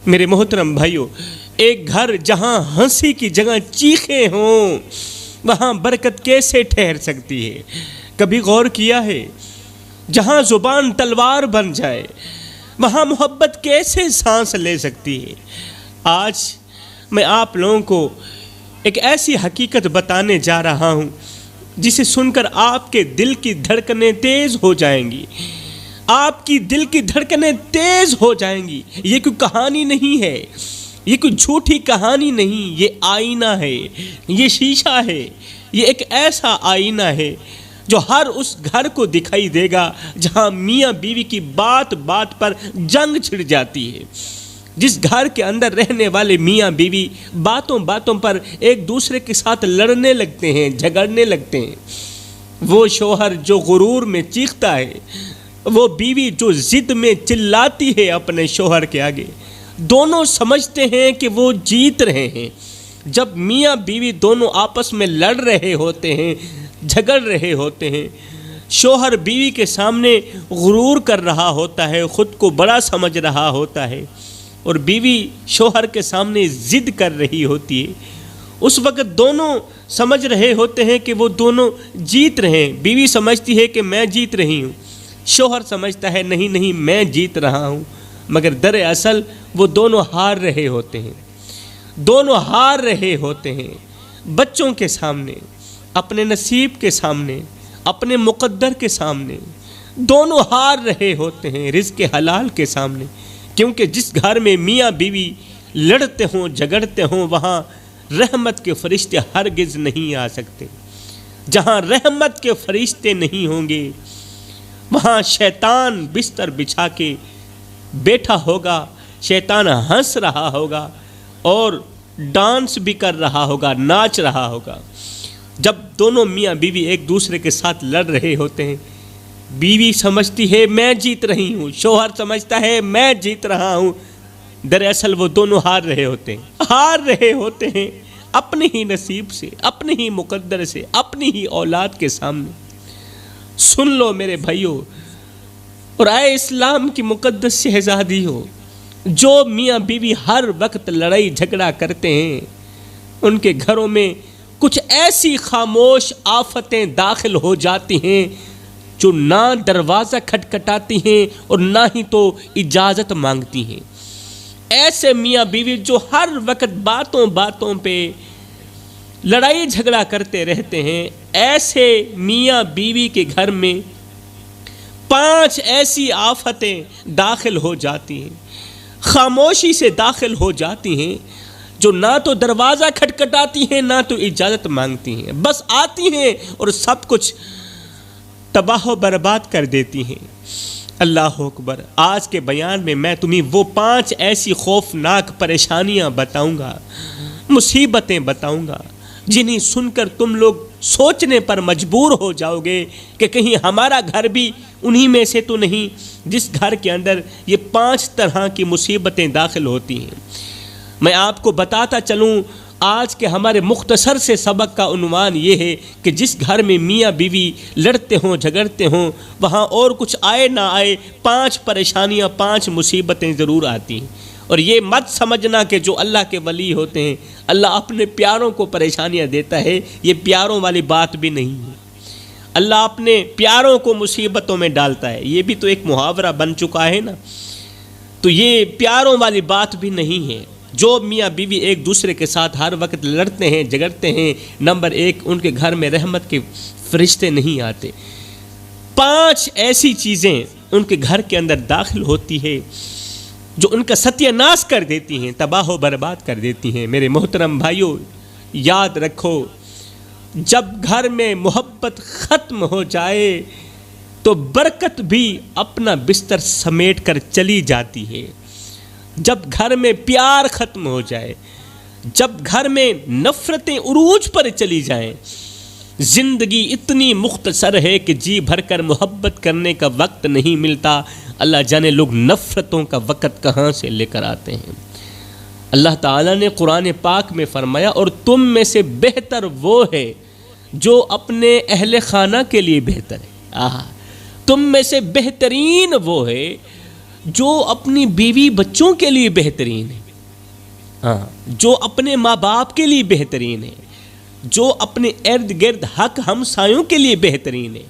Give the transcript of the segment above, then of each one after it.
میرے محترم بھائیوں، ایک گھر جہاں ہنسی کی جگہ چیخیں ہوں وہاں برکت کیسے ٹھہر سکتی ہے؟ کبھی غور کیا ہے؟ جہاں زبان تلوار بن جائے وہاں محبت کیسے سانس لے سکتی ہے؟ آج میں آپ لوگوں کو ایک ایسی حقیقت بتانے جا رہا ہوں جسے سن کر آپ کے دل کی دھڑکنیں تیز ہو جائیں گی، آپ کی دل کی دھڑکنیں تیز ہو جائیں گی۔ یہ کوئی کہانی نہیں ہے، یہ کوئی جھوٹی کہانی نہیں، یہ آئینہ ہے، یہ شیشہ ہے، یہ ایک ایسا آئینہ ہے جو ہر اس گھر کو دکھائی دے گا جہاں میاں بیوی کی بات بات پر جنگ چھڑ جاتی ہے، جس گھر کے اندر رہنے والے میاں بیوی باتوں باتوں پر ایک دوسرے کے ساتھ لڑنے لگتے ہیں، جھگڑنے لگتے ہیں۔ وہ شوہر جو غرور میں چیختا ہے، وہ بیوی جو ضد میں چلاتی ہے اپنے شوہر کے آگے، دونوں سمجھتے ہیں کہ وہ جیت رہے ہیں۔ جب میاں بیوی دونوں آپس میں لڑ رہے ہوتے ہیں، جھگڑ رہے ہوتے ہیں، شوہر بیوی کے سامنے غرور کر رہا ہوتا ہے، خود کو بڑا سمجھ رہا ہوتا ہے، اور بیوی شوہر کے سامنے ضد کر رہی ہوتی ہے، اس وقت دونوں سمجھ رہے ہوتے ہیں کہ وہ دونوں جیت رہے ہیں۔ بیوی سمجھتی ہے کہ میں جیت رہی ہوں، شوہر سمجھتا ہے نہیں نہیں میں جیت رہا ہوں، مگر دراصل وہ دونوں ہار رہے ہوتے ہیں، دونوں ہار رہے ہوتے ہیں۔ بچوں کے سامنے، اپنے نصیب کے سامنے، اپنے مقدر کے سامنے دونوں ہار رہے ہوتے ہیں، رزق حلال کے سامنے، کیونکہ جس گھر میں میاں بیوی لڑتے ہوں، جھگڑتے ہوں، وہاں رحمت کے فرشتے ہرگز نہیں آ سکتے۔ جہاں رحمت کے فرشتے نہیں ہوں گے وہاں شیطان بستر بچھا کے بیٹھا ہوگا، شیطان ہنس رہا ہوگا اور ڈانس بھی کر رہا ہوگا، ناچ رہا ہوگا۔ جب دونوں میاں بیوی ایک دوسرے کے ساتھ لڑ رہے ہوتے ہیں، بیوی سمجھتی ہے میں جیت رہی ہوں، شوہر سمجھتا ہے میں جیت رہا ہوں، دراصل وہ دونوں ہار رہے ہوتے ہیں اپنے ہی نصیب سے، اپنے ہی مقدر سے، اپنی ہی اولاد کے سامنے۔ سن لو میرے بھائیوں اور اے اسلام کی مقدس شہزادی ہو، جو میاں بیوی ہر وقت لڑائی جھگڑا کرتے ہیں ان کے گھروں میں کچھ ایسی خاموش آفتیں داخل ہو جاتی ہیں جو نہ دروازہ کھٹکھٹاتی ہیں اور نہ ہی تو اجازت مانگتی ہیں۔ ایسے میاں بیوی جو ہر وقت باتوں باتوں پہ لڑائی جھگڑا کرتے رہتے ہیں، ایسے میاں بیوی کے گھر میں 5 ایسی آفتیں داخل ہو جاتی ہیں، خاموشی سے داخل ہو جاتی ہیں، جو نہ تو دروازہ کھٹکھٹاتی ہیں نہ تو اجازت مانگتی ہیں، بس آتی ہیں اور سب کچھ تباہ و برباد کر دیتی ہیں۔ اللہ اکبر۔ آج کے بیان میں میں تمہیں وہ 5 ایسی خوفناک پریشانیاں بتاؤں گا، مصیبتیں بتاؤں گا، جنہیں سن کر تم لوگ سوچنے پر مجبور ہو جاؤ گے کہ کہیں ہمارا گھر بھی انہی میں سے تو نہیں جس گھر کے اندر یہ 5 طرح کی مصیبتیں داخل ہوتی ہیں۔ میں آپ کو بتاتا چلوں، آج کے ہمارے مختصر سے سبق کا عنوان یہ ہے کہ جس گھر میں میاں بیوی لڑتے ہوں، جھگڑتے ہوں، وہاں اور کچھ آئے نہ آئے 5 پریشانیاں، 5 مصیبتیں ضرور آتی ہیں۔ اور یہ مت سمجھنا کہ جو اللہ کے ولی ہوتے ہیں اللہ اپنے پیاروں کو پریشانیاں دیتا ہے، یہ پیاروں والی بات بھی نہیں ہے۔ اللہ اپنے پیاروں کو مصیبتوں میں ڈالتا ہے، یہ بھی تو ایک محاورہ بن چکا ہے نا، تو یہ پیاروں والی بات بھی نہیں ہے۔ جو میاں بیوی ایک دوسرے کے ساتھ ہر وقت لڑتے ہیں، جھگڑتے ہیں، نمبر 1 ان کے گھر میں رحمت کے فرشتے نہیں آتے۔ 5 ایسی چیزیں ان کے گھر کے اندر داخل ہوتی ہے جو ان کا ستیہ ناش کر دیتی ہیں، تباہ و برباد کر دیتی ہیں۔ میرے محترم بھائیوں، یاد رکھو، جب گھر میں محبت ختم ہو جائے تو برکت بھی اپنا بستر سمیٹ کر چلی جاتی ہے۔ جب گھر میں پیار ختم ہو جائے، جب گھر میں نفرتیں عروج پر چلی جائیں، زندگی اتنی مختصر ہے کہ جی بھر کر محبت کرنے کا وقت نہیں ملتا۔ اللہ جانے لوگ نفرتوں کا وقت کہاں سے لے کر آتے ہیں۔ اللہ تعالیٰ نے قرآن پاک میں فرمایا، اور تم میں سے بہتر وہ ہے جو اپنے اہل خانہ کے لیے بہتر ہے۔ تم میں سے بہترین وہ ہے جو اپنی بیوی بچوں کے لیے بہترین ہے، ہاں، جو اپنے ماں باپ کے لیے بہترین ہے، جو اپنے ارد گرد حق ہمسایوں کے لیے بہترین ہے،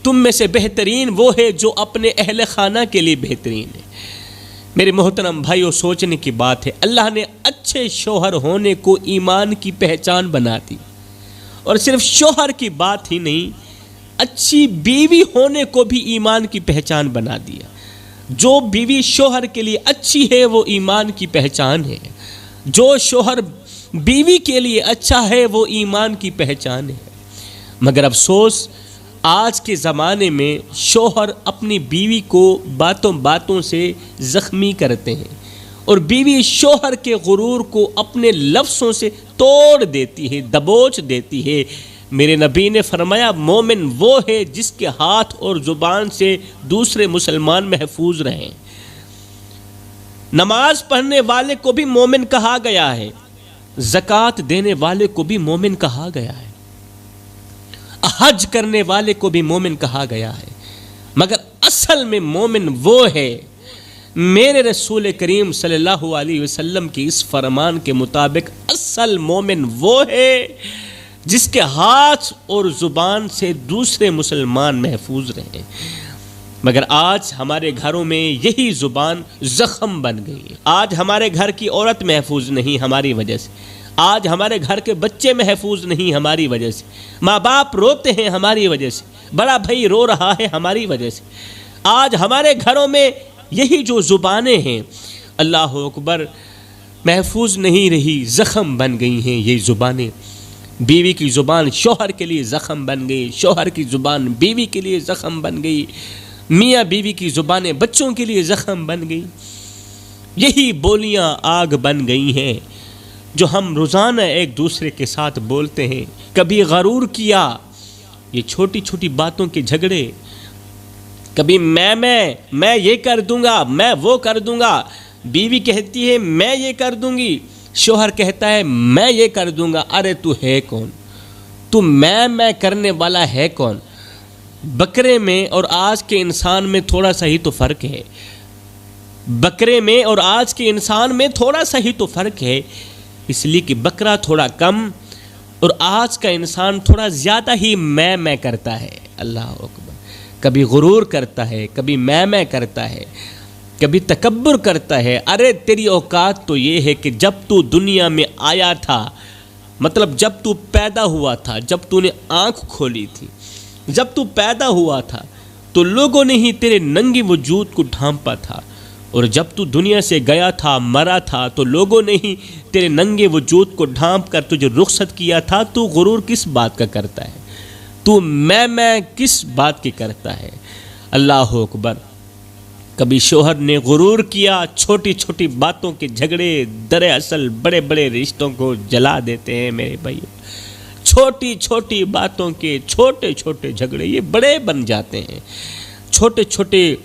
تم میں سے بہترین وہ ہے جو اپنے اہل خانہ کے لیے بہترین ہے۔ میرے محترم بھائیو، سوچنے کی بات ہے، اللہ نے اچھے شوہر ہونے کو ایمان کی پہچان بنا دی، اور صرف شوہر کی بات ہی نہیں، اچھی بیوی ہونے کو بھی ایمان کی پہچان بنا دیا۔ جو بیوی شوہر کے لیے اچھی ہے وہ ایمان کی پہچان ہے، جو شوہر بیوی کے لیے اچھا ہے وہ ایمان کی پہچان ہے۔ مگر افسوس، آج کے زمانے میں شوہر اپنی بیوی کو باتوں باتوں سے زخمی کرتے ہیں، اور بیوی شوہر کے غرور کو اپنے لفظوں سے توڑ دیتی ہے، دبوچ دیتی ہے۔ میرے نبی نے فرمایا، مومن وہ ہے جس کے ہاتھ اور زبان سے دوسرے مسلمان محفوظ رہیں۔ نماز پڑھنے والے کو بھی مومن کہا گیا ہے، زکوٰۃ دینے والے کو بھی مومن کہا گیا ہے، حج کرنے والے کو بھی مومن کہا گیا ہے، مگر اصل میں مومن وہ ہے، میرے رسول کریم صلی اللہ علیہ وسلم کی اس فرمان کے مطابق اصل مومن وہ ہے جس کے ہاتھ اور زبان سے دوسرے مسلمان محفوظ رہیں۔ مگر آج ہمارے گھروں میں یہی زبان زخم بن گئی ہے۔ آج ہمارے گھر کی عورت محفوظ نہیں ہماری وجہ سے، آج ہمارے گھر کے بچے محفوظ نہیں ہماری وجہ سے، ماں باپ روتے ہیں ہماری وجہ سے، بڑا بھائی رو رہا ہے ہماری وجہ سے۔ آج ہمارے گھروں میں یہی جو زبانیں ہیں، اللہ اکبر، محفوظ نہیں رہی، زخم بن گئی ہیں یہ زبانیں۔ بیوی کی زبان شوہر کے لیے زخم بن گئی، شوہر کی زبان بیوی کے لیے زخم بن گئی، میاں بیوی کی زبانیں بچوں کے لیے زخم بن گئی۔ یہی بولیاں آگ بن گئی ہیں جو ہم روزانہ ایک دوسرے کے ساتھ بولتے ہیں۔ کبھی غرور کیا، یہ چھوٹی چھوٹی باتوں کے جھگڑے، کبھی میں یہ کر دوں گا، میں وہ کر دوں گا، بیوی کہتی ہے میں یہ کر دوں گی، شوہر کہتا ہے میں یہ کر دوں گا۔ ارے تو ہے کون؟ تو میں کرنے والا ہے کون؟ بکرے میں اور آج کے انسان میں تھوڑا سا ہی تو فرق ہے، بکرے میں اور آج کے انسان میں تھوڑا سا ہی تو فرق ہے، اس لیے کہ بکرا تھوڑا کم اور آج کا انسان تھوڑا زیادہ ہی میں کرتا ہے۔ اللہ اکبر، کبھی غرور کرتا ہے، کبھی میں کرتا ہے، کبھی تکبر کرتا ہے۔ ارے تیری اوقات تو یہ ہے کہ جب تو دنیا میں آیا تھا، مطلب جب تو پیدا ہوا تھا، جب تو نے آنکھ کھولی تھی، جب تو پیدا ہوا تھا تو لوگوں نے ہی تیرے ننگے وجود کو ڈھانپا تھا، اور جب تو دنیا سے گیا تھا، مرا تھا، تو لوگوں نے ہی تیرے ننگے وجود کو ڈھانپ کر تجھے رخصت کیا تھا۔ تو غرور کس بات کا کرتا ہے؟ تو میں کس بات کی کرتا ہے؟ اللہ اکبر، کبھی شوہر نے غرور کیا، چھوٹی چھوٹی باتوں کے جھگڑے دراصل بڑے بڑے رشتوں کو جلا دیتے ہیں۔ میرے بھائیو، چھوٹی چھوٹی باتوں کے چھوٹے چھوٹے جھگڑے یہ بڑے بن جاتے ہیں، چھوٹے چھوٹے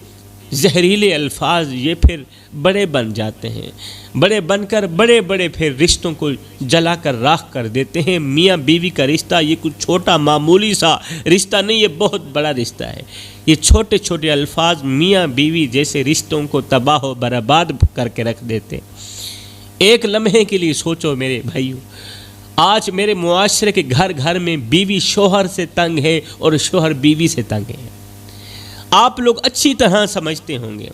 زہریلے الفاظ یہ پھر بڑے بن جاتے ہیں، بڑے بن کر بڑے بڑے پھر رشتوں کو جلا کر راکھ کر دیتے ہیں۔ میاں بیوی کا رشتہ یہ کچھ چھوٹا معمولی سا رشتہ نہیں، یہ بہت بڑا رشتہ ہے۔ یہ چھوٹے چھوٹے الفاظ میاں بیوی جیسے رشتوں کو تباہ و برباد کر کے رکھ دیتے۔ ایک لمحے کے لیے سوچو میرے بھائیو، آج میرے معاشرے کے گھر گھر میں بیوی شوہر سے تنگ ہے اور شوہر بیوی سے تنگ ہے۔ آپ لوگ اچھی طرح سمجھتے ہوں گے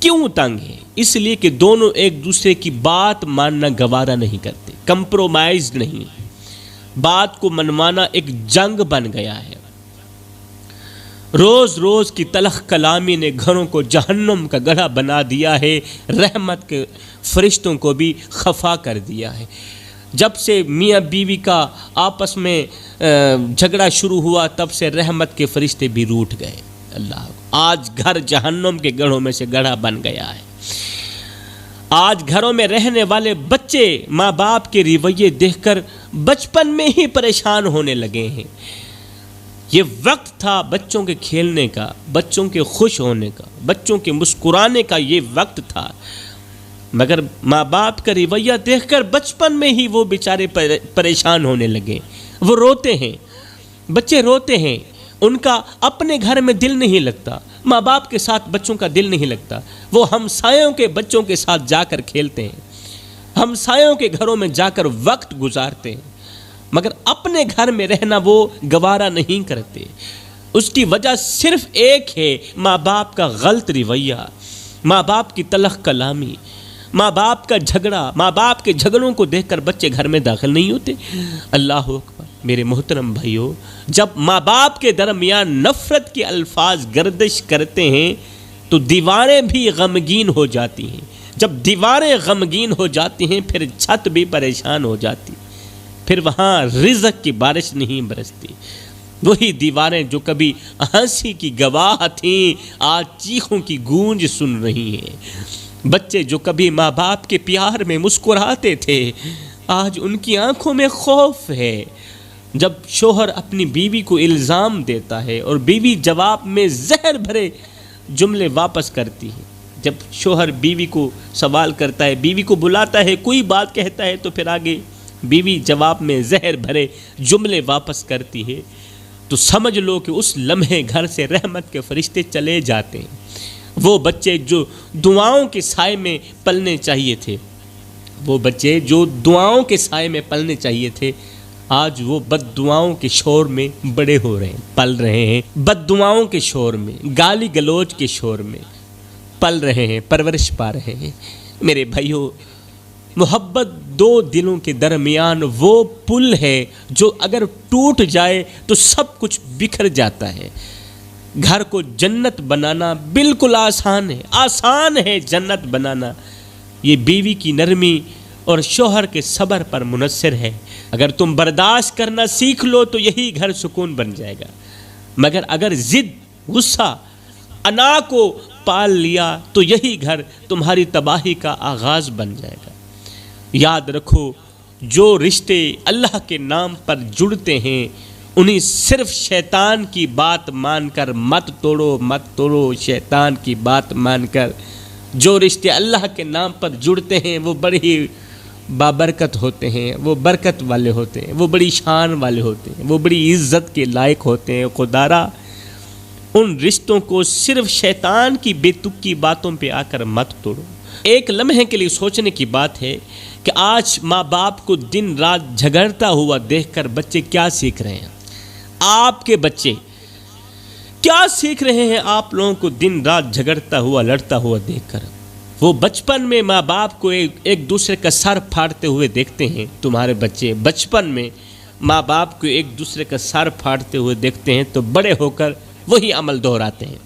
کیوں تنگ ہے، اس لیے کہ دونوں ایک دوسرے کی بات ماننا گوارا نہیں کرتے، کمپرومائز نہیں، بات کو منوانا ایک جنگ بن گیا ہے۔ روز روز کی تلخ کلامی نے گھروں کو جہنم کا گڑھا بنا دیا ہے، رحمت کے فرشتوں کو بھی خفا کر دیا ہے۔ جب سے میاں بیوی کا آپس میں جھگڑا شروع ہوا تب سے رحمت کے فرشتے بھی روٹھ گئے۔ اللہ، آج گھر جہنم کے گڑھوں میں سے گڑھا بن گیا ہے۔ آج گھروں میں رہنے والے بچے ماں باپ کے رویے دیکھ کر بچپن میں ہی پریشان ہونے لگے ہیں۔ یہ وقت تھا بچوں کے کھیلنے کا، بچوں کے خوش ہونے کا، بچوں کے مسکرانے کا، یہ وقت تھا، مگر ماں باپ کا رویہ دیکھ کر بچپن میں ہی وہ بیچارے پریشان ہونے لگے۔ وہ روتے ہیں، بچے روتے ہیں، ان کا اپنے گھر میں دل نہیں لگتا، ماں باپ کے ساتھ بچوں کا دل نہیں لگتا، وہ ہمسایوں کے بچوں کے ساتھ جا کر کھیلتے ہیں، ہمسایوں کے گھروں میں جا کر وقت گزارتے ہیں، مگر اپنے گھر میں رہنا وہ گوارا نہیں کرتے۔ اس کی وجہ صرف ایک ہے، ماں باپ کا غلط رویہ، ماں باپ کی تلخ کلامی، ماں باپ کا جھگڑا۔ ماں باپ کے جھگڑوں کو دیکھ کر بچے گھر میں داخل نہیں ہوتے۔ اللہ اکبر۔ میرے محترم بھائیو، جب ماں باپ کے درمیان نفرت کے الفاظ گردش کرتے ہیں تو دیواریں بھی غمگین ہو جاتی ہیں۔ جب دیواریں غمگین ہو جاتی ہیں پھر چھت بھی پریشان ہو جاتی، پھر وہاں رزق کی بارش نہیں برستی۔ وہی دیواریں جو کبھی ہنسی کی گواہ تھیں آج چیخوں کی گونج سن رہی ہیں۔ بچے جو کبھی ماں باپ کے پیار میں مسکراتے تھے آج ان کی آنکھوں میں خوف ہے۔ جب شوہر اپنی بیوی کو الزام دیتا ہے اور بیوی جواب میں زہر بھرے جملے واپس کرتی ہے، جب شوہر بیوی کو سوال کرتا ہے، بیوی کو بلاتا ہے، کوئی بات کہتا ہے تو پھر آگے بیوی جواب میں زہر بھرے جملے واپس کرتی ہے، تو سمجھ لو کہ اس لمحے گھر سے رحمت کے فرشتے چلے جاتے ہیں۔ وہ بچے جو دعاؤں کے سائے میں پلنے چاہیے تھے، وہ بچے جو دعاؤں کے سائے میں پلنے چاہیے تھے، آج وہ بد دعاؤں کے شور میں بڑے ہو رہے ہیں، پل رہے ہیں، بد دعاؤں کے شور میں، گالی گلوچ کے شور میں پل رہے ہیں، پرورش پا رہے ہیں۔ میرے بھائیو، محبت دو دلوں کے درمیان وہ پل ہے جو اگر ٹوٹ جائے تو سب کچھ بکھر جاتا ہے۔ گھر کو جنت بنانا بالکل آسان ہے، آسان ہے جنت بنانا، یہ بیوی کی نرمی اور شوہر کے صبر پر منحصر ہے۔ اگر تم برداشت کرنا سیکھ لو تو یہی گھر سکون بن جائے گا، مگر اگر ضد، غصہ، انا کو پال لیا تو یہی گھر تمہاری تباہی کا آغاز بن جائے گا۔ یاد رکھو، جو رشتے اللہ کے نام پر جڑتے ہیں انہیں صرف شیطان کی بات مان کر مت توڑو، مت توڑو شیطان کی بات مان کر۔ جو رشتے اللہ کے نام پر جڑتے ہیں وہ بڑے ہی بابرکت ہوتے ہیں، وہ برکت والے ہوتے ہیں، وہ بڑی شان والے ہوتے ہیں، وہ بڑی عزت کے لائق ہوتے ہیں۔ خدارا ان رشتوں کو صرف شیطان کی بے تکی باتوں پہ آ کر مت توڑو۔ ایک لمحے کے لیے سوچنے کی بات ہے کہ آج ماں باپ کو دن رات جھگڑتا ہوا دیکھ کر بچے کیا سیکھ رہے ہیں؟ آپ کے بچے کیا سیکھ رہے ہیں آپ لوگوں کو دن رات جھگڑتا ہوا، لڑتا ہوا دیکھ کر؟ وہ بچپن میں ماں باپ کو ایک دوسرے کا سر پھاڑتے ہوئے دیکھتے ہیں۔ تمہارے بچے بچپن میں ماں باپ کو ایک دوسرے کا سر پھاڑتے ہوئے دیکھتے ہیں تو بڑے ہو کر وہی عمل دہراتے ہیں۔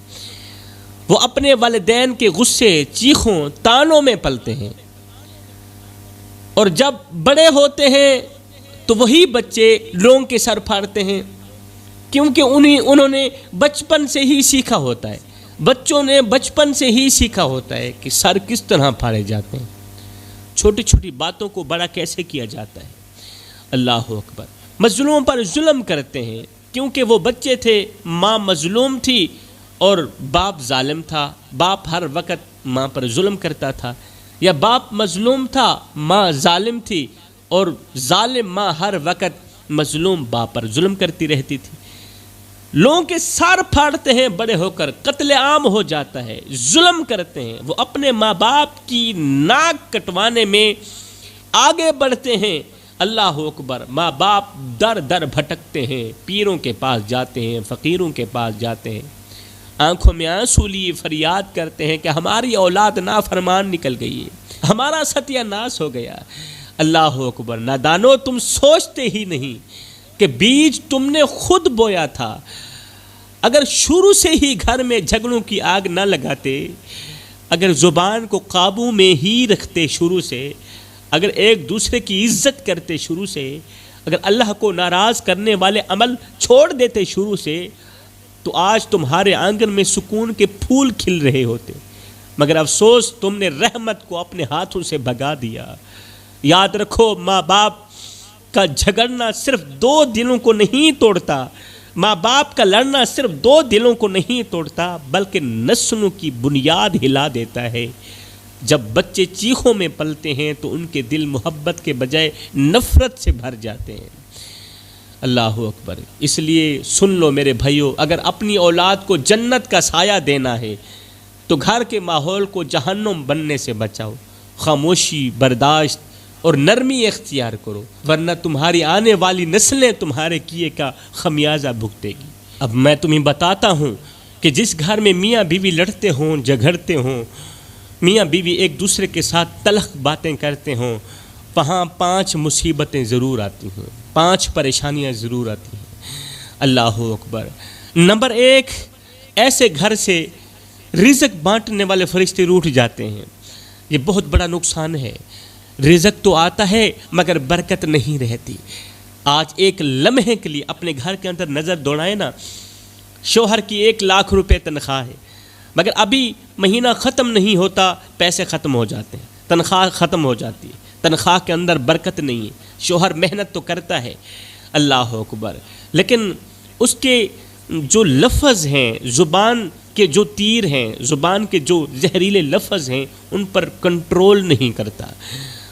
وہ اپنے والدین کے غصے، چیخوں، تانوں میں پلتے ہیں، اور جب بڑے ہوتے ہیں تو وہی بچے لوگوں کے سر پھاڑتے ہیں، کیونکہ انہوں نے بچپن سے ہی سیکھا ہوتا ہے، بچوں نے بچپن سے ہی سیکھا ہوتا ہے کہ سر کس طرح پھاڑے جاتے ہیں، چھوٹی چھوٹی باتوں کو بڑا کیسے کیا جاتا ہے۔ اللہ اکبر۔ مظلوم پر ظلم کرتے ہیں کیونکہ وہ بچے تھے، ماں مظلوم تھی اور باپ ظالم تھا، باپ ہر وقت ماں پر ظلم کرتا تھا، یا باپ مظلوم تھا، ماں ظالم تھی، اور ظالم ماں ہر وقت مظلوم باپ پر ظلم کرتی رہتی تھی۔ لوگوں کے سر پھاڑتے ہیں، بڑے ہو کر قتل عام ہو جاتا ہے، ظلم کرتے ہیں، وہ اپنے ماں باپ کی ناک کٹوانے میں آگے بڑھتے ہیں۔ اللہ اکبر۔ ماں باپ در در بھٹکتے ہیں، پیروں کے پاس جاتے ہیں، فقیروں کے پاس جاتے ہیں، آنکھوں میں آنسو لیے فریاد کرتے ہیں کہ ہماری اولاد نافرمان نکل گئی ہے، ہمارا ستیہ ناش ہو گیا۔ اللہ اکبر۔ نادانو، تم سوچتے ہی نہیں کہ بیج تم نے خود بویا تھا۔ اگر شروع سے ہی گھر میں جھگڑوں کی آگ نہ لگاتے، اگر زبان کو قابو میں ہی رکھتے شروع سے، اگر ایک دوسرے کی عزت کرتے شروع سے، اگر اللہ کو ناراض کرنے والے عمل چھوڑ دیتے شروع سے، تو آج تمہارے آنگن میں سکون کے پھول کھل رہے ہوتے، مگر افسوس تم نے رحمت کو اپنے ہاتھوں سے بھگا دیا۔ یاد رکھو، ماں باپ کا جھگڑنا صرف دو دلوں کو نہیں توڑتا، ماں باپ کا لڑنا صرف دو دلوں کو نہیں توڑتا بلکہ نسلوں کی بنیاد ہلا دیتا ہے۔ جب بچے چیخوں میں پلتے ہیں تو ان کے دل محبت کے بجائے نفرت سے بھر جاتے ہیں۔ اللہ اکبر۔ اس لیے سن لو میرے بھائیو، اگر اپنی اولاد کو جنت کا سایہ دینا ہے تو گھر کے ماحول کو جہنم بننے سے بچاؤ، خاموشی، برداشت اور نرمی اختیار کرو، ورنہ تمہاری آنے والی نسلیں تمہارے کیے کا خمیازہ بھگتے گی۔ اب میں تمہیں بتاتا ہوں کہ جس گھر میں میاں بیوی لڑتے ہوں، جھگڑتے ہوں، میاں بیوی ایک دوسرے کے ساتھ تلخ باتیں کرتے ہوں، وہاں 5 مصیبتیں ضرور آتی ہیں، 5 پریشانیاں ضرور آتی ہیں۔ اللہ اکبر۔ نمبر 1، ایسے گھر سے رزق بانٹنے والے فرشتے روٹھ جاتے ہیں۔ یہ بہت بڑا نقصان ہے۔ رزق تو آتا ہے مگر برکت نہیں رہتی۔ آج ایک لمحے کے لیے اپنے گھر کے اندر نظر دوڑائیں نا، شوہر کی 1 لاکھ روپے تنخواہ ہے، مگر ابھی مہینہ ختم نہیں ہوتا پیسے ختم ہو جاتے ہیں، تنخواہ ختم ہو جاتی ہے، تنخواہ کے اندر برکت نہیں ہے۔ شوہر محنت تو کرتا ہے، اللہ اکبر، لیکن اس کے جو لفظ ہیں، زبان کے جو تیر ہیں، زبان کے جو زہریلے لفظ ہیں، ان پر کنٹرول نہیں کرتا۔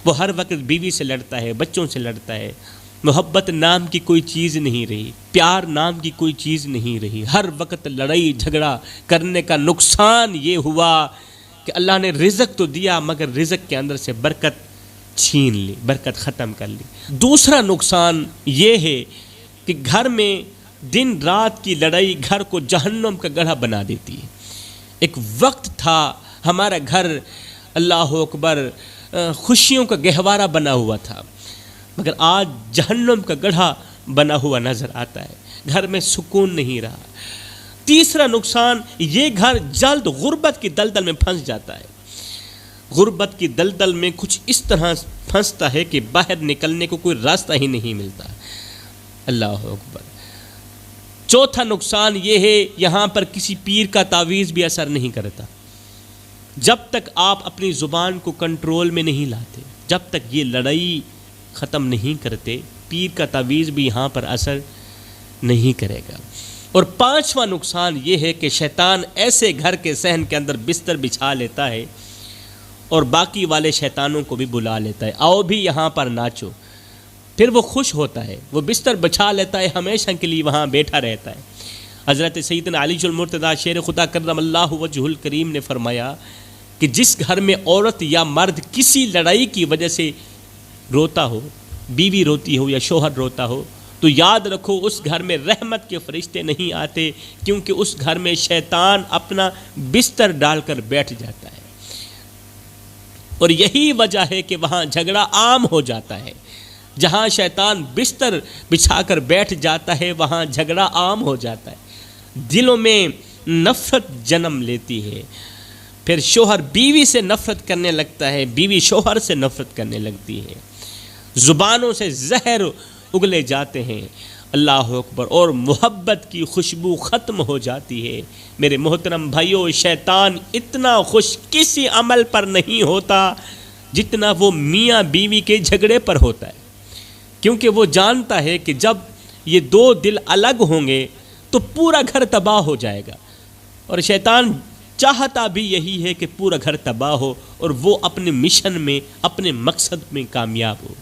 وہ ہر وقت بیوی سے لڑتا ہے، بچوں سے لڑتا ہے۔ محبت نام کی کوئی چیز نہیں رہی، پیار نام کی کوئی چیز نہیں رہی، ہر وقت لڑائی جھگڑا کرنے کا نقصان یہ ہوا کہ اللہ نے رزق تو دیا مگر رزق کے اندر سے برکت چھین لی، برکت ختم کر لی۔ دوسرا نقصان یہ ہے کہ گھر میں دن رات کی لڑائی گھر کو جہنم کا گڑھا بنا دیتی ہے۔ ایک وقت تھا ہمارا گھر، اللہ اکبر، خوشیوں کا گہوارہ بنا ہوا تھا، مگر آج جہنم کا گڑھا بنا ہوا نظر آتا ہے، گھر میں سکون نہیں رہا۔ تیسرا نقصان، یہ گھر جلد غربت کی دلدل میں پھنس جاتا ہے۔ غربت کی دلدل میں کچھ اس طرح پھنستا ہے کہ باہر نکلنے کو کوئی راستہ ہی نہیں ملتا، اللہ اکبر۔ چوتھا نقصان یہ ہے، یہاں پر کسی پیر کا تعویذ بھی اثر نہیں کرتا۔ جب تک آپ اپنی زبان کو کنٹرول میں نہیں لاتے، جب تک یہ لڑائی ختم نہیں کرتے، پیر کا تعویذ بھی یہاں پر اثر نہیں کرے گا۔ اور 5واں نقصان یہ ہے کہ شیطان ایسے گھر کے صحن کے اندر بستر بچھا لیتا ہے اور باقی والے شیطانوں کو بھی بلا لیتا ہے، آؤ بھی یہاں پر ناچو۔ پھر وہ خوش ہوتا ہے، وہ بستر بچھا لیتا ہے، ہمیشہ کے لیے وہاں بیٹھا رہتا ہے۔ حضرت سیدنا علی المرتضیٰ شیر خدا کرم اللہ وجہ الکریم نے فرمایا کہ جس گھر میں عورت یا مرد کسی لڑائی کی وجہ سے روتا ہو، بیوی روتی ہو یا شوہر روتا ہو، تو یاد رکھو اس گھر میں رحمت کے فرشتے نہیں آتے، کیونکہ اس گھر میں شیطان اپنا بستر ڈال کر بیٹھ جاتا ہے۔ اور یہی وجہ ہے کہ وہاں جھگڑا عام ہو جاتا ہے۔ جہاں شیطان بستر بچھا کر بیٹھ جاتا ہے وہاں جھگڑا عام ہو جاتا ہے، دلوں میں نفرت جنم لیتی ہے، پھر شوہر بیوی سے نفرت کرنے لگتا ہے، بیوی شوہر سے نفرت کرنے لگتی ہے، زبانوں سے زہر اگلے جاتے ہیں، اللہ اکبر، اور محبت کی خوشبو ختم ہو جاتی ہے۔ میرے محترم بھائیوں، شیطان اتنا خوش کسی عمل پر نہیں ہوتا جتنا وہ میاں بیوی کے جھگڑے پر ہوتا ہے، کیونکہ وہ جانتا ہے کہ جب یہ 2 دل الگ ہوں گے تو پورا گھر تباہ ہو جائے گا، اور شیطان چاہتا بھی یہی ہے کہ پورا گھر تباہ ہو اور وہ اپنے مشن میں، اپنے مقصد میں کامیاب ہو۔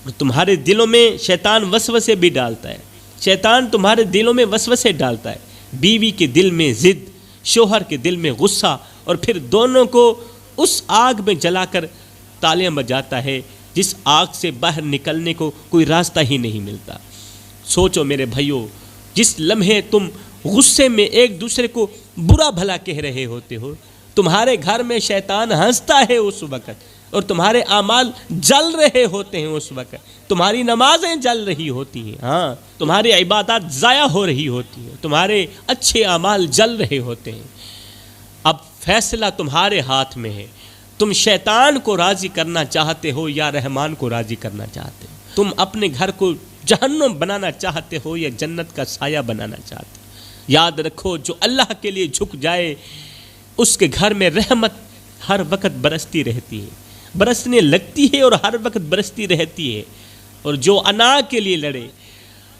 اور تمہارے دلوں میں شیطان وسوسے بھی ڈالتا ہے، شیطان تمہارے دلوں میں وسوسے ڈالتا ہے، بیوی کے دل میں ضد، شوہر کے دل میں غصہ، اور پھر دونوں کو اس آگ میں جلا کر تالیاں بجاتا ہے جس آگ سے باہر نکلنے کو کوئی راستہ ہی نہیں ملتا۔ سوچو میرے بھائیوں، جس لمحے تم غصے میں ایک دوسرے کو برا بھلا کہہ رہے ہوتے ہو، تمہارے گھر میں شیطان ہنستا ہے اس وقت، اور تمہارے اعمال جل رہے ہوتے ہیں اس وقت، تمہاری نمازیں جل رہی ہوتی ہیں، ہاں تمہاری عبادات ضائع ہو رہی ہوتی ہیں، تمہارے اچھے اعمال جل رہے ہوتے ہیں۔ اب فیصلہ تمہارے ہاتھ میں ہے، تم شیطان کو راضی کرنا چاہتے ہو یا رحمان کو راضی کرنا چاہتے ہو؟ تم اپنے گھر کو جہنم بنانا چاہتے ہو یا جنت کا سایہ بنانا چاہتے ہو؟ یاد رکھو، جو اللہ کے لیے جھک جائے اس کے گھر میں رحمت ہر وقت برستی رہتی ہے، برسنے لگتی ہے اور ہر وقت برستی رہتی ہے۔ اور جو انا کے لیے لڑے،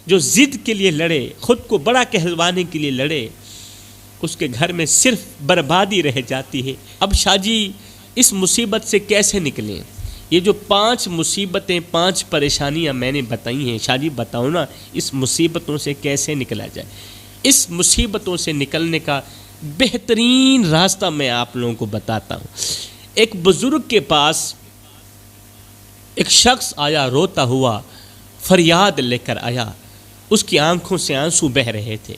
جو ضد کے لیے لڑے، خود کو بڑا کہلوانے کے لیے لڑے، اس کے گھر میں صرف بربادی رہ جاتی ہے۔ اب شاہ جی اس مصیبت سے کیسے نکلیں؟ یہ جو 5 مصیبتیں 5 پریشانیاں میں نے بتائی ہیں، شاہ جی بتاؤ نا اس مصیبتوں سے کیسے نکلا جائے۔ اس مصیبتوں سے نکلنے کا بہترین راستہ میں آپ لوگوں کو بتاتا ہوں۔ ایک بزرگ کے پاس ایک شخص آیا، روتا ہوا فریاد لے کر آیا، اس کی آنکھوں سے آنسو بہہ رہے تھے،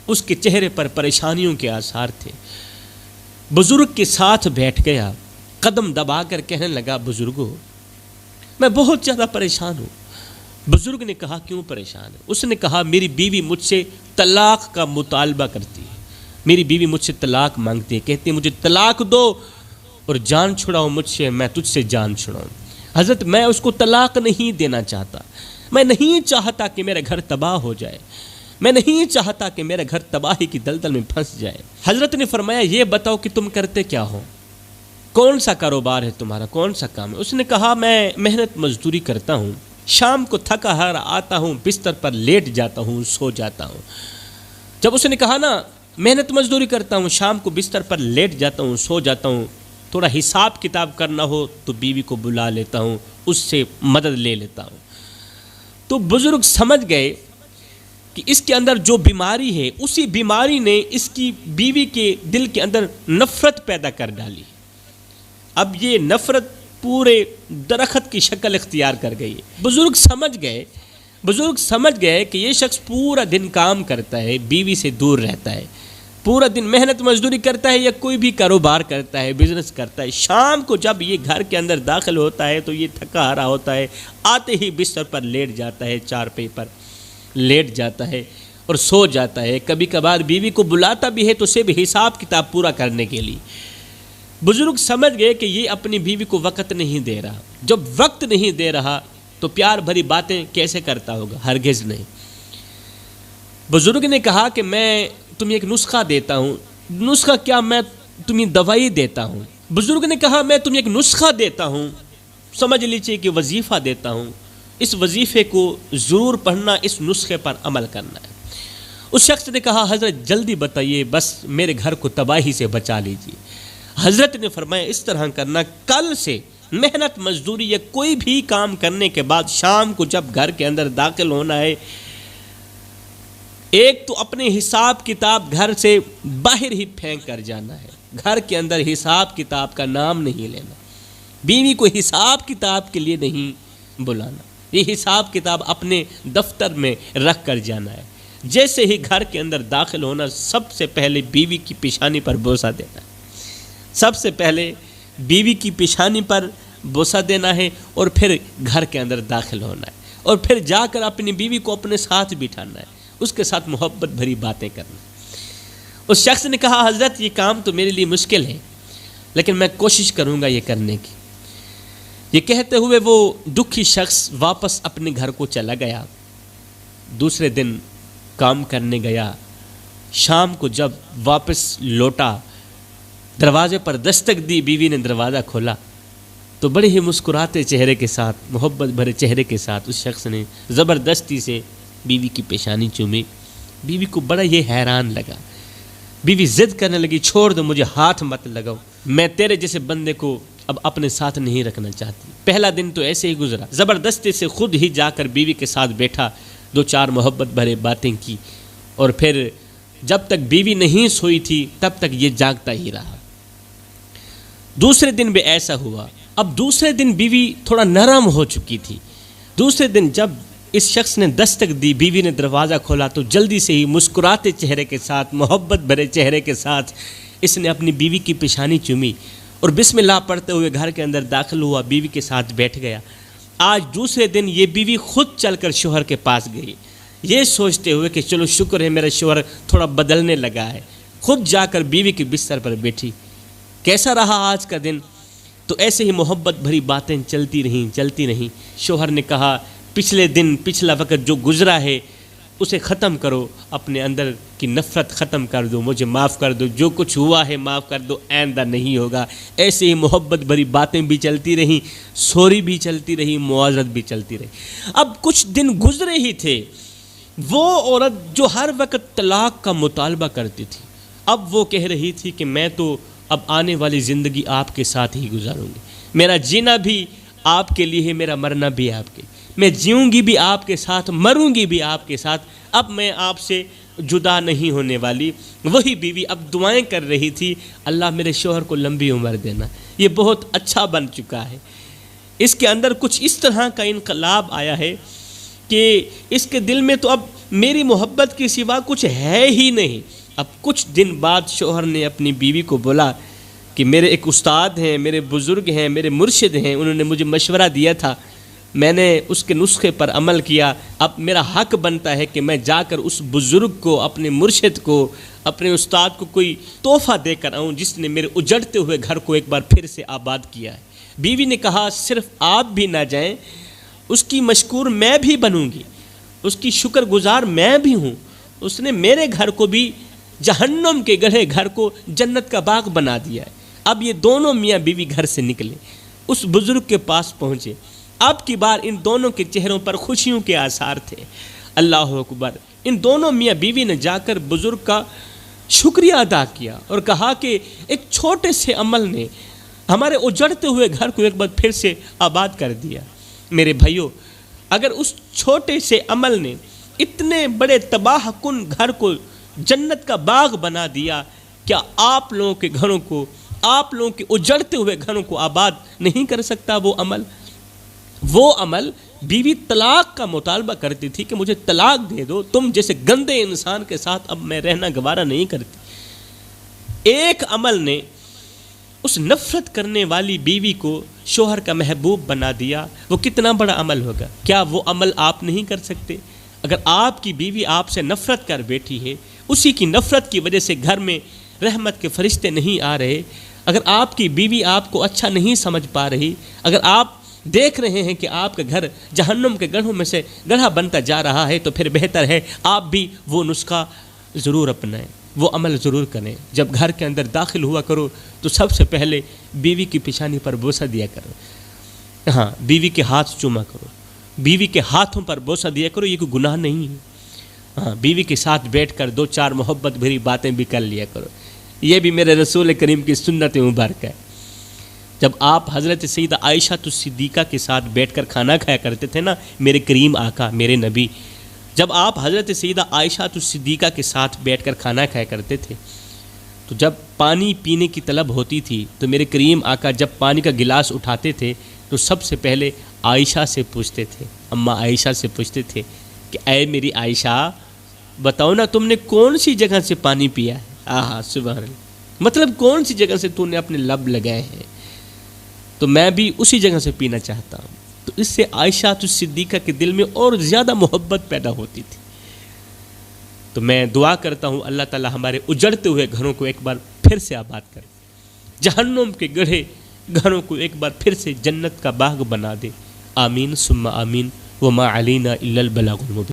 اس کے چہرے پر پریشانیوں کے آثار تھے۔ بزرگ کے ساتھ بیٹھ گیا، قدم دبا کر کہنے لگا، بزرگو میں بہت زیادہ پریشان ہوں۔ بزرگ نے کہا، کیوں پریشان ہے؟ اس نے کہا، میری بیوی مجھ سے طلاق کا مطالبہ کرتی ہے، میری بیوی مجھ سے طلاق مانگتی ہے، کہتی ہے مجھے طلاق دو اور جان چھڑاؤ مجھ سے، میں تجھ سے جان چھڑاؤں۔ حضرت میں اس کو طلاق نہیں دینا چاہتا، میں نہیں چاہتا کہ میرا گھر تباہ ہو جائے، میں نہیں چاہتا کہ میرا گھر تباہی کی دلدل میں پھنس جائے۔ حضرت نے فرمایا، یہ بتاؤ کہ تم کرتے کیا ہو، کون سا کاروبار ہے تمہارا، کون سا کام ہے؟ اس نے کہا، میں محنت مزدوری کرتا ہوں، شام کو تھکا ہارا آتا ہوں، بستر پر لیٹ جاتا ہوں، سو جاتا ہوں۔ جب اس نے کہا نا محنت مزدوری کرتا ہوں، شام کو بستر پر لیٹ جاتا ہوں، سو جاتا ہوں، تھوڑا حساب کتاب کرنا ہو تو بیوی کو بلا لیتا ہوں، اس سے مدد لے لیتا ہوں۔ تو بزرگ سمجھ گئے کہ اس کے اندر جو بیماری ہے، اسی بیماری نے اس کی بیوی کے دل کے اندر نفرت پیدا کر ڈالی۔ اب یہ نفرت پورے درخت کی شکل اختیار کر گئی۔ بزرگ سمجھ گئے کہ یہ شخص پورا دن کام کرتا ہے، بیوی سے دور رہتا ہے، پورا دن محنت مزدوری کرتا ہے یا کوئی بھی کاروبار کرتا ہے، بزنس کرتا ہے، شام کو جب یہ گھر کے اندر داخل ہوتا ہے تو یہ تھکا ہارا ہوتا ہے، آتے ہی بستر پر لیٹ جاتا ہے، چارپائی پر لیٹ جاتا ہے اور سو جاتا ہے۔ کبھی کبھار بیوی کو بلاتا بھی ہے تو صرف حساب کتاب پورا کرنے کے لیے۔ بزرگ سمجھ گئے کہ یہ اپنی بیوی کو وقت نہیں دے رہا، جب وقت نہیں دے رہا تو پیار بھری باتیں کیسے کرتا ہوگا؟ ہرگز نہیں۔ بزرگ نے کہا کہ میں تمہیں ایک نسخہ دیتا ہوں۔ نسخہ کیا؟ میں تمہیں دوائی دیتا ہوں۔ بزرگ نے کہا، میں تمہیں ایک نسخہ دیتا ہوں، سمجھ لیجیے کہ وظیفہ دیتا ہوں، اس وظیفے کو ضرور پڑھنا، اس نسخے پر عمل کرنا ہے۔ اس شخص نے کہا، حضرت جلدی بتائیے، بس میرے گھر کو تباہی سے بچا لیجیے۔ حضرت نے فرمایا، اس طرح کرنا، کل سے محنت مزدوری یا کوئی بھی کام کرنے کے بعد شام کو جب گھر کے اندر داخل ہونا ہے، ایک تو اپنے حساب کتاب گھر سے باہر ہی پھینک کر جانا ہے، گھر کے اندر حساب کتاب کا نام نہیں لینا، بیوی کو حساب کتاب کے لیے نہیں بلانا، یہ حساب کتاب اپنے دفتر میں رکھ کر جانا ہے۔ جیسے ہی گھر کے اندر داخل ہونا، سب سے پہلے بیوی کی پیشانی پر بوسہ دینا ہے، سب سے پہلے بیوی کی پیشانی پر بوسہ دینا ہے اور پھر گھر کے اندر داخل ہونا ہے، اور پھر جا کر اپنی بیوی کو اپنے ساتھ بٹھانا ہے، اس کے ساتھ محبت بھری باتیں کرنا۔ اس شخص نے کہا، حضرت یہ کام تو میرے لیے مشکل ہے، لیکن میں کوشش کروں گا یہ کرنے کی۔ یہ کہتے ہوئے وہ دکھی شخص واپس اپنے گھر کو چلا گیا۔ دوسرے دن کام کرنے گیا، شام کو جب واپس لوٹا، دروازے پر دستک دی، بیوی نے دروازہ کھولا تو بڑے ہی مسکراتے چہرے کے ساتھ، محبت بھرے چہرے کے ساتھ اس شخص نے زبردستی سے بیوی کی پیشانی چومی۔ بیوی کو بڑا یہ حیران لگا، بیوی ضد کرنے لگی، چھوڑ دو مجھے، ہاتھ مت لگاؤ، میں تیرے جیسے بندے کو اب اپنے ساتھ نہیں رکھنا چاہتی۔ پہلا دن تو ایسے ہی گزرا، زبردستی سے خود ہی جا کر بیوی کے ساتھ بیٹھا، 2-4 محبت بھرے باتیں کی، اور پھر جب تک بیوی نہیں سوئی تھی تب تک یہ جاگتا ہی رہا۔ دوسرے دن بھی ایسا ہوا۔ اب دوسرے دن بیوی تھوڑا نرم ہو چکی تھی۔ دوسرے دن جب اس شخص نے دستک دی، بیوی نے دروازہ کھولا تو جلدی سے ہی مسکراتے چہرے کے ساتھ، محبت بھرے چہرے کے ساتھ اس نے اپنی بیوی کی پیشانی چومی اور بسم اللہ پڑھتے ہوئے گھر کے اندر داخل ہوا، بیوی کے ساتھ بیٹھ گیا۔ آج دوسرے دن یہ بیوی خود چل کر شوہر کے پاس گئی، یہ سوچتے ہوئے کہ چلو شکر ہے میرا شوہر تھوڑا بدلنے لگا ہے، خود جا کر بیوی کے بستر پر بیٹھی۔ کیسا رہا آج کا دن؟ تو ایسے ہی محبت بھری باتیں چلتی رہیں۔ شوہر نے کہا، پچھلے دن، پچھلا وقت جو گزرا ہے اسے ختم کرو، اپنے اندر کی نفرت ختم کر دو، مجھے معاف کر دو، جو کچھ ہوا ہے معاف کر دو، آئندہ نہیں ہوگا۔ ایسے ہی محبت بھری باتیں بھی چلتی رہیں، سوری بھی چلتی رہی، معاذرت بھی چلتی رہی۔ اب کچھ دن گزرے ہی تھے، وہ عورت جو ہر وقت طلاق کا مطالبہ کرتی تھی، اب وہ کہہ رہی تھی کہ میں تو اب آنے والی زندگی آپ کے ساتھ ہی گزاروں گی، میرا جینا بھی آپ کے لیے ہے، میرا مرنا بھی آپ کے، میں جیوں گی بھی آپ کے ساتھ، مروں گی بھی آپ کے ساتھ، اب میں آپ سے جدا نہیں ہونے والی۔ وہی بیوی اب دعائیں کر رہی تھی، اللہ میرے شوہر کو لمبی عمر دینا، یہ بہت اچھا بن چکا ہے۔ اس کے اندر کچھ اس طرح کا انقلاب آیا ہے کہ اس کے دل میں تو اب میری محبت کے سوا کچھ ہے ہی نہیں۔ اب کچھ دن بعد شوہر نے اپنی بیوی کو بولا کہ میرے ایک استاد ہیں، میرے بزرگ ہیں، میرے مرشد ہیں، انہوں نے مجھے مشورہ دیا تھا، میں نے اس کے نسخے پر عمل کیا، اب میرا حق بنتا ہے کہ میں جا کر اس بزرگ کو، اپنے مرشد کو، اپنے استاد کو کوئی تحفہ دے کر آؤں جس نے میرے اجڑتے ہوئے گھر کو ایک بار پھر سے آباد کیا ہے۔ بیوی نے کہا صرف آپ بھی نہ جائیں، اس کی مشکور میں بھی بنوں گی، اس کی شکر گزار میں بھی ہوں، اس نے میرے گھر کو بھی جہنم کے گڑھے گھر کو جنت کا باغ بنا دیا ہے۔ اب یہ دونوں میاں بیوی گھر سے نکلے، اس بزرگ کے پاس پہنچے، اب کی بار ان دونوں کے چہروں پر خوشیوں کے آثار تھے۔ اللہ اکبر! ان دونوں میاں بیوی نے جا کر بزرگ کا شکریہ ادا کیا اور کہا کہ ایک چھوٹے سے عمل نے ہمارے اجڑتے ہوئے گھر کو ایک بار پھر سے آباد کر دیا۔ میرے بھائیوں، اگر اس چھوٹے سے عمل نے اتنے بڑے تباہ کن گھر کو جنت کا باغ بنا دیا، کیا آپ لوگوں کے گھروں کو، آپ لوگوں کے اجڑتے ہوئے گھروں کو آباد نہیں کر سکتا وہ عمل؟ وہ عمل بیوی طلاق کا مطالبہ کرتی تھی کہ مجھے طلاق دے دو، تم جیسے گندے انسان کے ساتھ اب میں رہنا گوارا نہیں کرتی۔ ایک عمل نے اس نفرت کرنے والی بیوی کو شوہر کا محبوب بنا دیا۔ وہ کتنا بڑا عمل ہوگا؟ کیا وہ عمل آپ نہیں کر سکتے؟ اگر آپ کی بیوی آپ سے نفرت کر بیٹھی ہے، اسی کی نفرت کی وجہ سے گھر میں رحمت کے فرشتے نہیں آ رہے، اگر آپ کی بیوی آپ کو اچھا نہیں سمجھ پا رہی، اگر آپ دیکھ رہے ہیں کہ آپ کا گھر جہنم کے گڑھوں میں سے گڑھا بنتا جا رہا ہے، تو پھر بہتر ہے آپ بھی وہ نسخہ ضرور اپنائیں، وہ عمل ضرور کریں۔ جب گھر کے اندر داخل ہوا کرو تو سب سے پہلے بیوی کی پیشانی پر بوسہ دیا کرو، ہاں، بیوی کے ہاتھ چوما کرو، بیوی کے ہاتھوں پر بوسہ دیا کرو، یہ کوئی گناہ نہیں ہے۔ ہاں، بیوی کے ساتھ بیٹھ کر دو چار محبت بھری باتیں بھی کر لیا کرو، یہ بھی میرے رسول کریم کی سنت مبارکہ ہے۔ جب آپ حضرت سیدہ عائشہ صدیقہ کے ساتھ بیٹھ کر کھانا کھایا کرتے تھے نا، میرے کریم آقا، میرے نبی، جب آپ حضرت سیدہ عائشہ صدیقہ کے ساتھ بیٹھ کر کھانا کھایا کرتے تھے تو جب پانی پینے کی طلب ہوتی تھی تو میرے کریم آقا جب پانی کا گلاس اٹھاتے تھے تو سب سے پہلے عائشہ سے پوچھتے تھے، اماں عائشہ سے پوچھتے تھے کہ اے میری عائشہ، بتاؤ نا تم نے کون سی جگہ سے پانی پیا ہے؟ آہا سبحان اللہ، مطلب کون سی جگہ سے تو نے اپنے لب لگائے ہیں، تو میں بھی اسی جگہ سے پینا چاہتا ہوں۔ تو اس سے عائشہ صدیقہ کے دل میں اور زیادہ محبت پیدا ہوتی تھی۔ تو میں دعا کرتا ہوں اللہ تعالی ہمارے اجڑتے ہوئے گھروں کو ایک بار پھر سے آباد کرے، جہنم کے گڑھے گھروں کو ایک بار پھر سے جنت کا باغ بنا دے۔ آمین ثم آمین، وما علینا الا البلاغ المبین۔